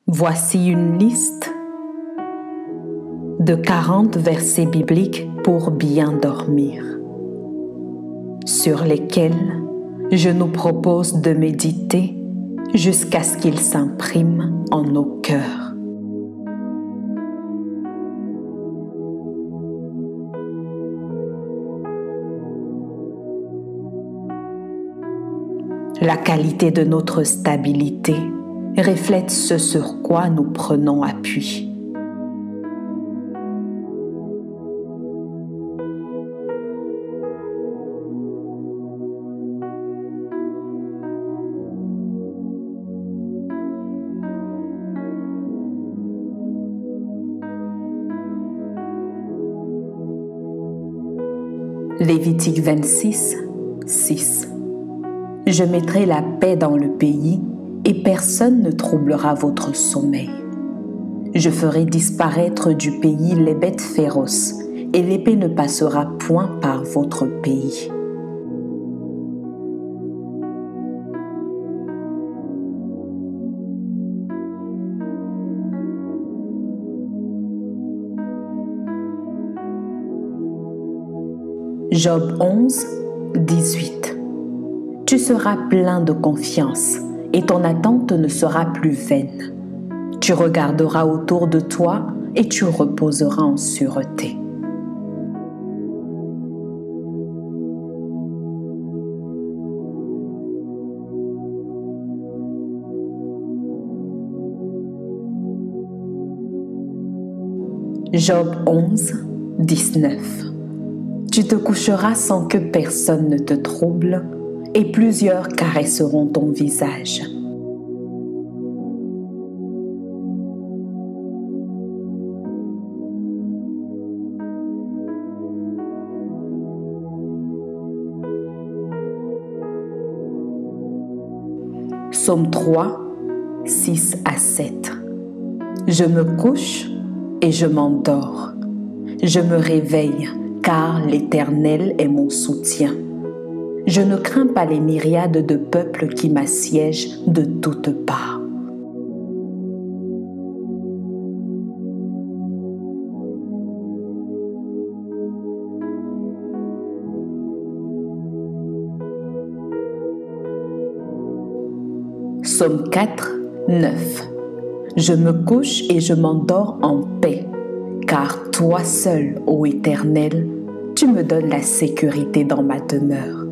Voici une liste de 40 versets bibliques pour bien dormir, sur lesquels je nous propose de méditer jusqu'à ce qu'ils s'impriment en nos cœurs. La qualité de notre stabilité reflète ce sur quoi nous prenons appui. Lévitique 26, 6. Je mettrai la paix dans le pays et personne ne troublera votre sommeil. Je ferai disparaître du pays les bêtes féroces et l'épée ne passera point par votre pays. Job 11, 18. Tu seras plein de confiance et ton attente ne sera plus vaine. Tu regarderas autour de toi et tu reposeras en sûreté. Job 11, 19. Tu te coucheras sans que personne ne te trouble, et plusieurs caresseront ton visage. Psaume 3, 6 à 7. Je me couche et je m'endors. Je me réveille, car l'Éternel est mon soutien. Je ne crains pas les myriades de peuples qui m'assiègent de toutes parts. Psaume 4, 9. Je me couche et je m'endors en paix, car toi seul, ô Éternel, tu me donnes la sécurité dans ma demeure.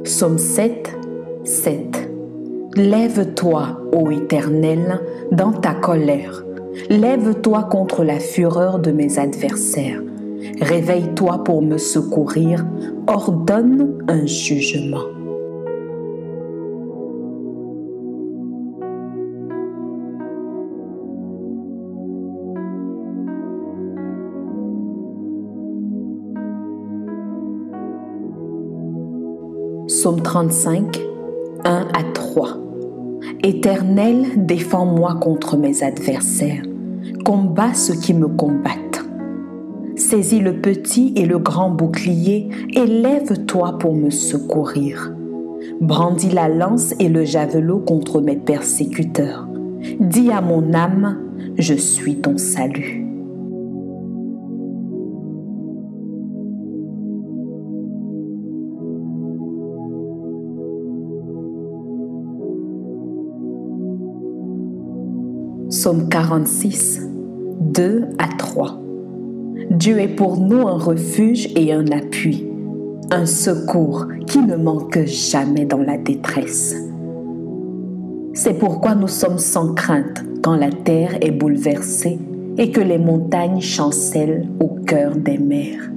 Psaume 7, 7. Lève-toi, ô Éternel, dans ta colère. Lève-toi contre la fureur de mes adversaires. Réveille-toi pour me secourir. Ordonne un jugement. Psaume 35, 1 à 3. Éternel, défends-moi contre mes adversaires. Combats ceux qui me combattent. Saisis le petit et le grand bouclier et lève-toi pour me secourir. Brandis la lance et le javelot contre mes persécuteurs. Dis à mon âme, je suis ton salut. Psaume 46, 2 à 3. Dieu est pour nous un refuge et un appui, un secours qui ne manque jamais dans la détresse. C'est pourquoi nous sommes sans crainte quand la terre est bouleversée et que les montagnes chancellent au cœur des mers.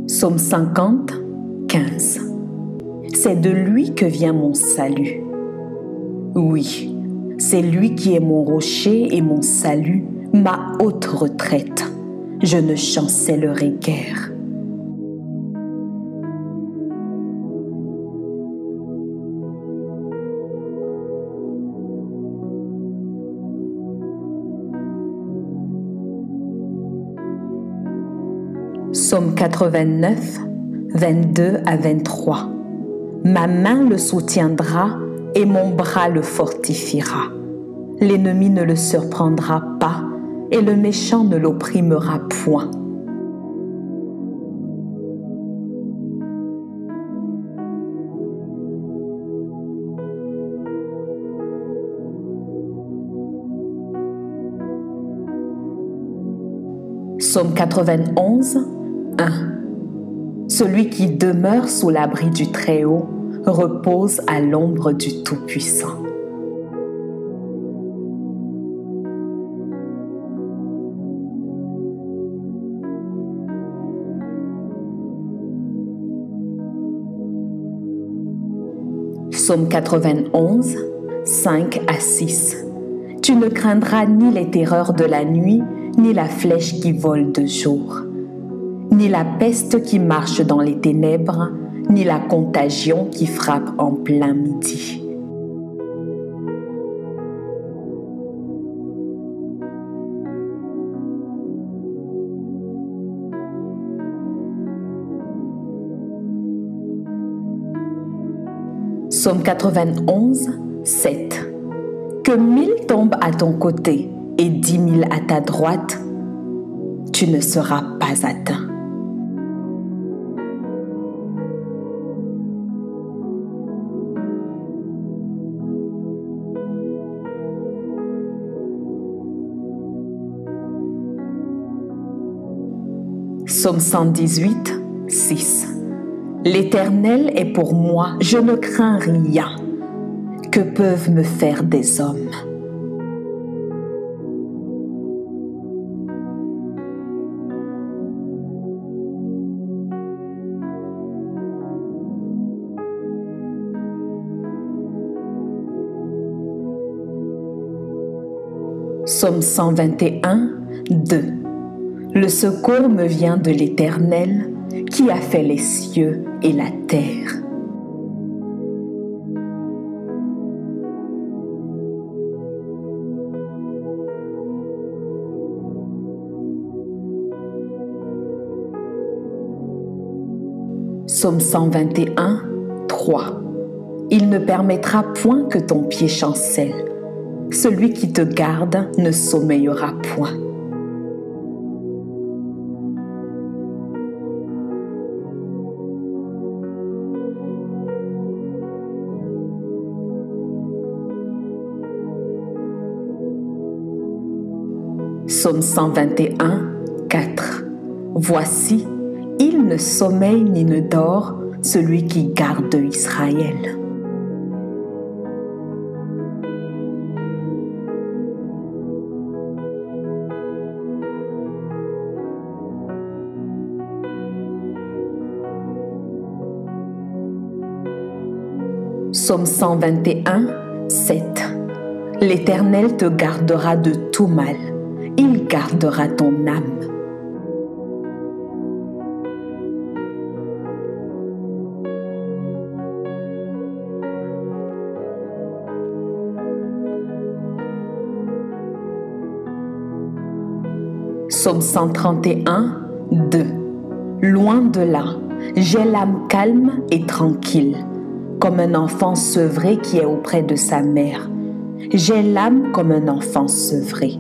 Psaume 50, 15. C'est de lui que vient mon salut. Oui, c'est lui qui est mon rocher et mon salut, ma haute retraite. je ne chancellerai guère. Psaume 89, 22 à 23. Ma main le soutiendra et mon bras le fortifiera. L'ennemi ne le surprendra pas et le méchant ne l'opprimera point. Psaume 91, 1. Celui qui demeure sous l'abri du Très-Haut repose à l'ombre du Tout-Puissant. Psaume 91, 5 à 6. Tu ne craindras ni les terreurs de la nuit, ni la flèche qui vole de jour, ni la peste qui marche dans les ténèbres, ni la contagion qui frappe en plein midi. Psaume 91, 7. Que 1000 tombent à ton côté et 10 000 à ta droite, tu ne seras pas atteint. Psaume 118, 6. L'Éternel est pour moi, je ne crains rien. Que peuvent me faire des hommes? Psaume 121, 2. Le secours me vient de l'Éternel, qui a fait les cieux et la terre. Psaume 121, 3. Il ne permettra point que ton pied chancelle. Celui qui te garde ne sommeillera point. Psaume 121, 4. Voici, il ne sommeille ni ne dort, celui qui garde Israël. Psaume 121, 7. L'Éternel te gardera de tout mal, il gardera ton âme. Psaume 131, 2. Loin de là, j'ai l'âme calme et tranquille, comme un enfant sevré qui est auprès de sa mère. J'ai l'âme comme un enfant sevré.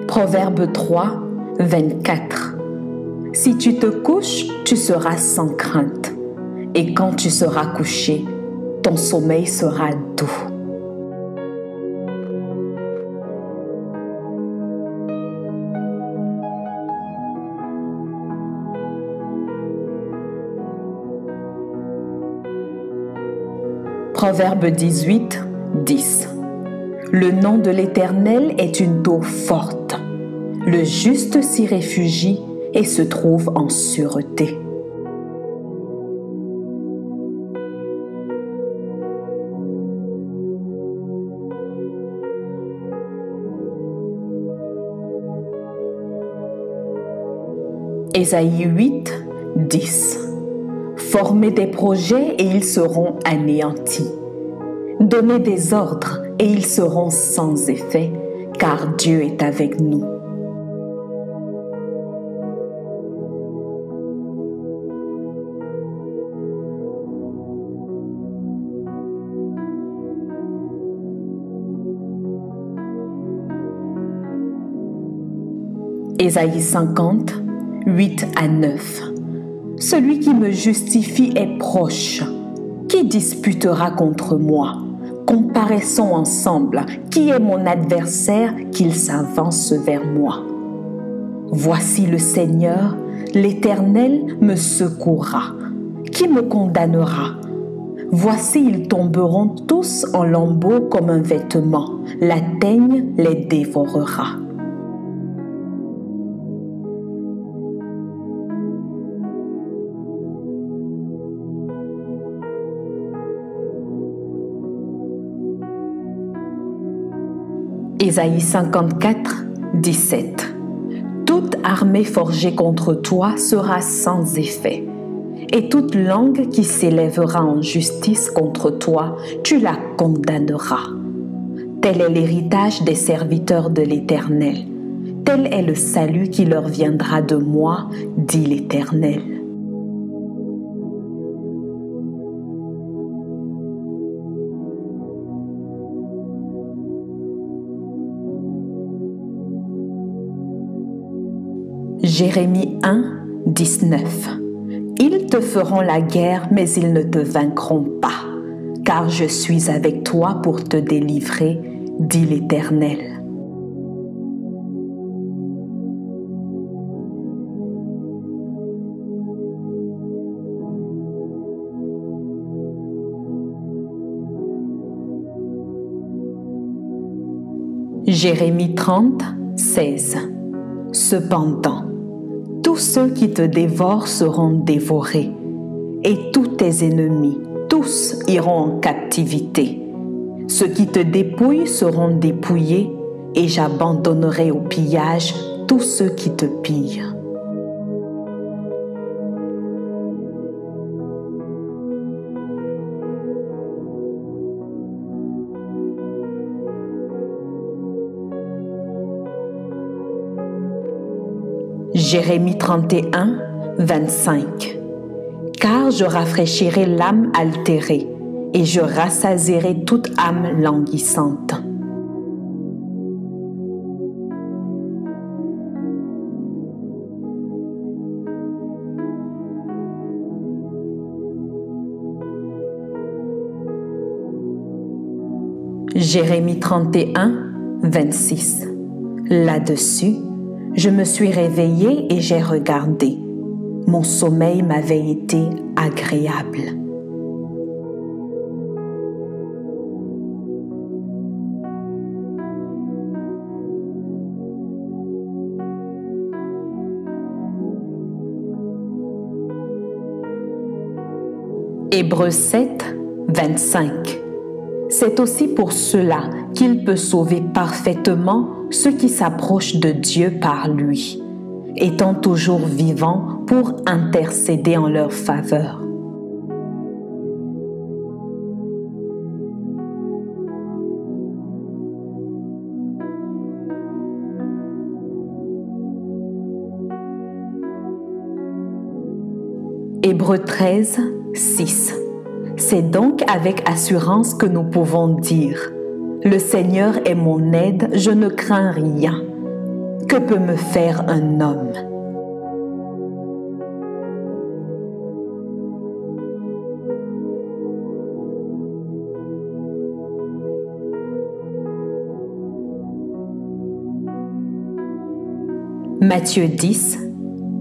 Proverbe 3, 24. Si tu te couches, tu seras sans crainte, et quand tu seras couché, ton sommeil sera doux. Proverbe 18, 10. Le nom de l'Éternel est une tour forte. Le juste s'y réfugie et se trouve en sûreté. Ésaïe 8, 10. Formez des projets et ils seront anéantis. Donnez des ordres et ils seront sans effet, car Dieu est avec nous. Ésaïe 50, 8 à 9. Celui qui me justifie est proche. Qui disputera contre moi? Comparaissons ensemble. Qui est mon adversaire qu'il s'avance vers moi? Voici le Seigneur, l'Éternel me secourra. Qui me condamnera? Voici, ils tomberont tous en lambeaux comme un vêtement. La teigne les dévorera. Ésaïe 54, 17. Toute armée forgée contre toi sera sans effet, et toute langue qui s'élèvera en justice contre toi, tu la condamneras. Tel est l'héritage des serviteurs de l'Éternel. Tel est le salut qui leur viendra de moi, dit l'Éternel. Jérémie 1, 19. Ils te feront la guerre, mais ils ne te vaincront pas, car je suis avec toi pour te délivrer, dit l'Éternel. Jérémie 30, 16. Cependant, tous ceux qui te dévorent seront dévorés, et tous tes ennemis, tous iront en captivité. Ceux qui te dépouillent seront dépouillés, et j'abandonnerai au pillage tous ceux qui te pillent. Jérémie 31, 25. Car je rafraîchirai l'âme altérée et je rassasierai toute âme languissante. Jérémie 31, 26. Là-dessus, je me suis réveillée et j'ai regardé. Mon sommeil m'avait été agréable. Hébreux 7, 25. C'est aussi pour cela qu'il peut sauver parfaitement ceux qui s'approchent de Dieu par lui, étant toujours vivant pour intercéder en leur faveur. Hébreux 13, 6. C'est donc avec assurance que nous pouvons dire « Le Seigneur est mon aide, je ne crains rien. Que peut me faire un homme ?» Matthieu 10,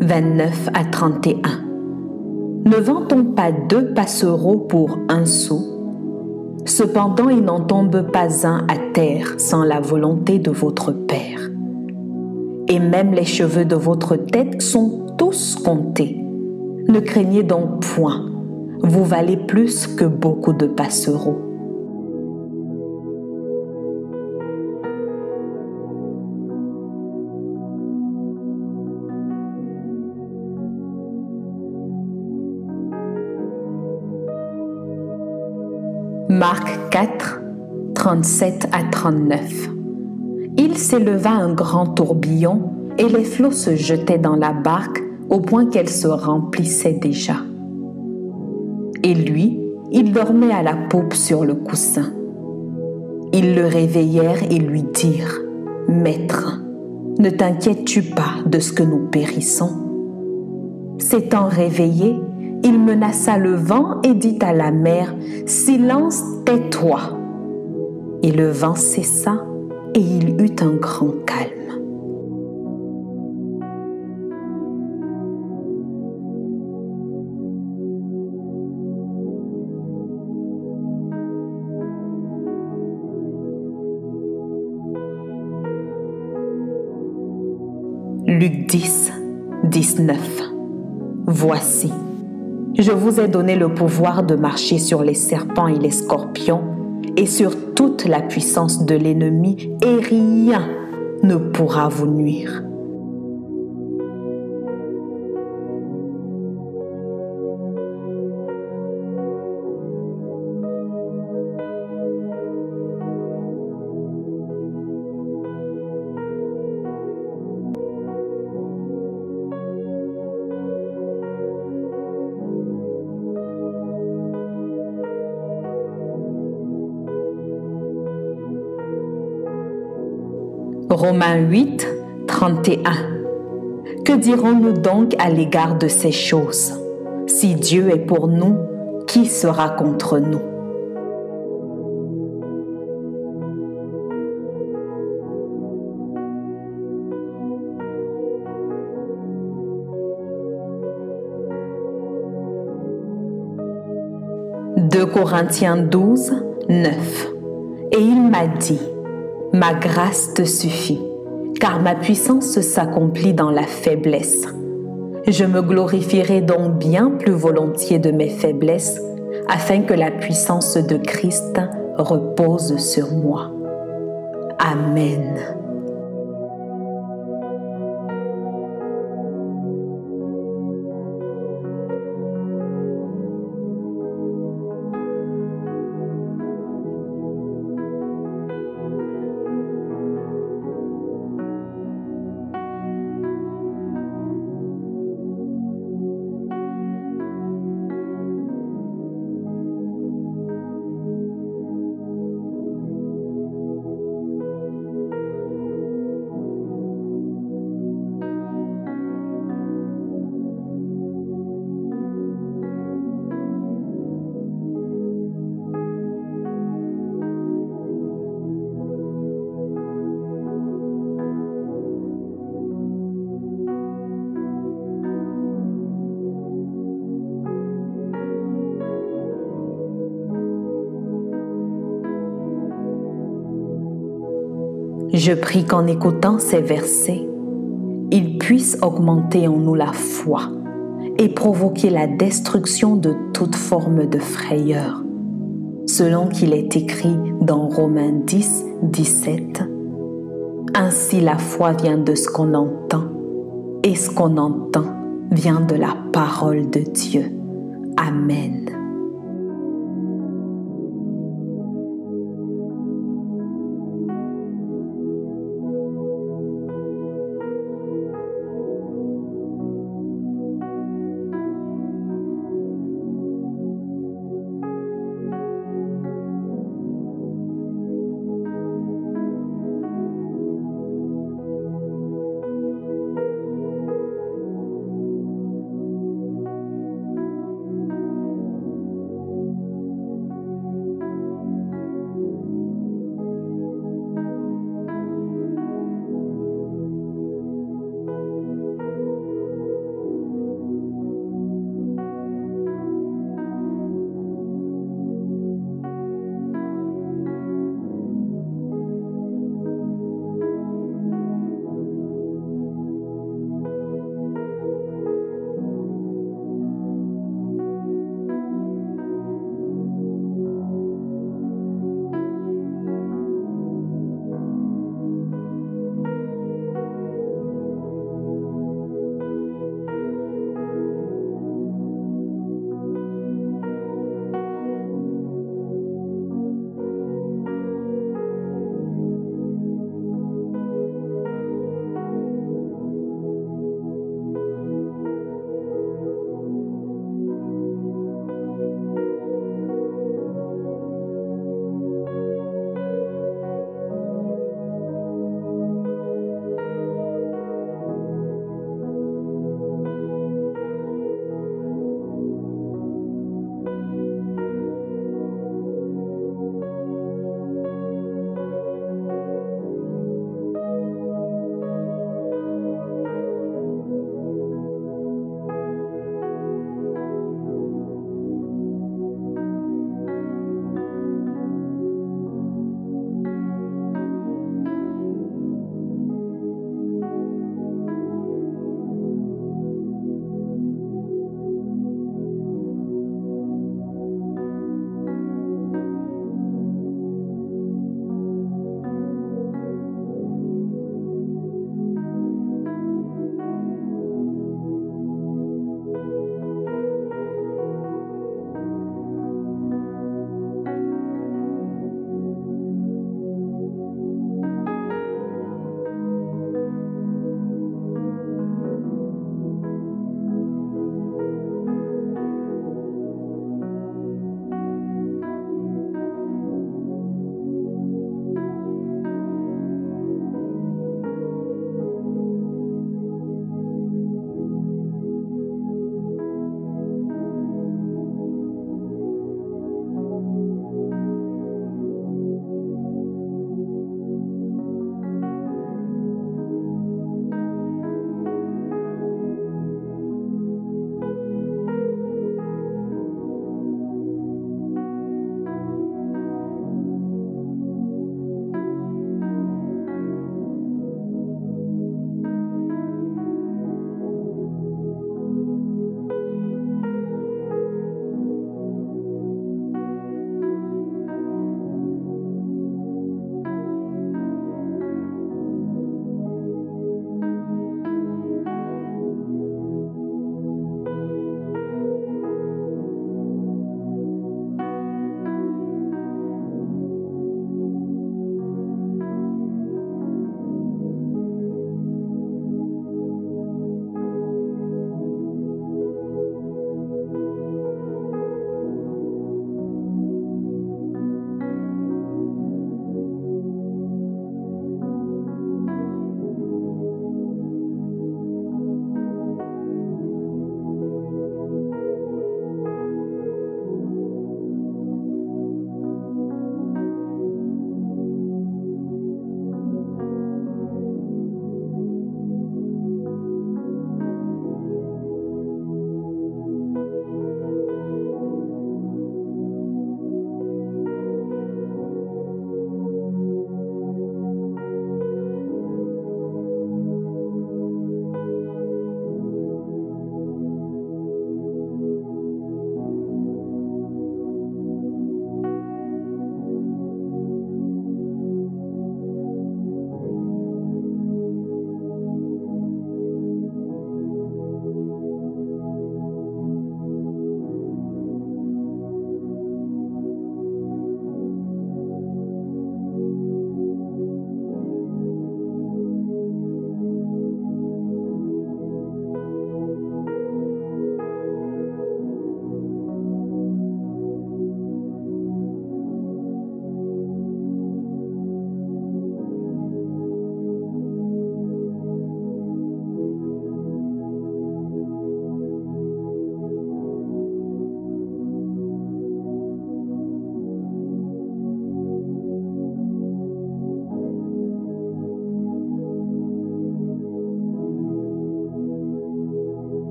29 à 31. Ne vend-on pas 2 passereaux pour 1 sou? Cependant, il n'en tombe pas un à terre sans la volonté de votre Père. Et même les cheveux de votre tête sont tous comptés. Ne craignez donc point, vous valez plus que beaucoup de passereaux. Marc 4, 37 à 39. Il s'éleva un grand tourbillon et les flots se jetaient dans la barque au point qu'elle se remplissait déjà. Et lui, il dormait à la poupe sur le coussin. Ils le réveillèrent et lui dirent : « Maître, ne t'inquiètes-tu pas de ce que nous périssons ? » S'étant réveillé, il menaça le vent et dit à la mer : « Silence, tais-toi !» Et le vent cessa et il eut un grand calme. Luc 10, 19. Voici, je vous ai donné le pouvoir de marcher sur les serpents et les scorpions et sur toute la puissance de l'ennemi, et rien ne pourra vous nuire. Romains 8, 31. Que dirons-nous donc à l'égard de ces choses ? Si Dieu est pour nous, qui sera contre nous ? « 2 Corinthiens 12, 9. Et il m'a dit : ma grâce te suffit, car ma puissance s'accomplit dans la faiblesse. Je me glorifierai donc bien plus volontiers de mes faiblesses, afin que la puissance de Christ repose sur moi. Amen. Je prie qu'en écoutant ces versets, ils puissent augmenter en nous la foi et provoquer la destruction de toute forme de frayeur, selon qu'il est écrit dans Romains 10, 17. Ainsi la foi vient de ce qu'on entend, et ce qu'on entend vient de la parole de Dieu. Amen.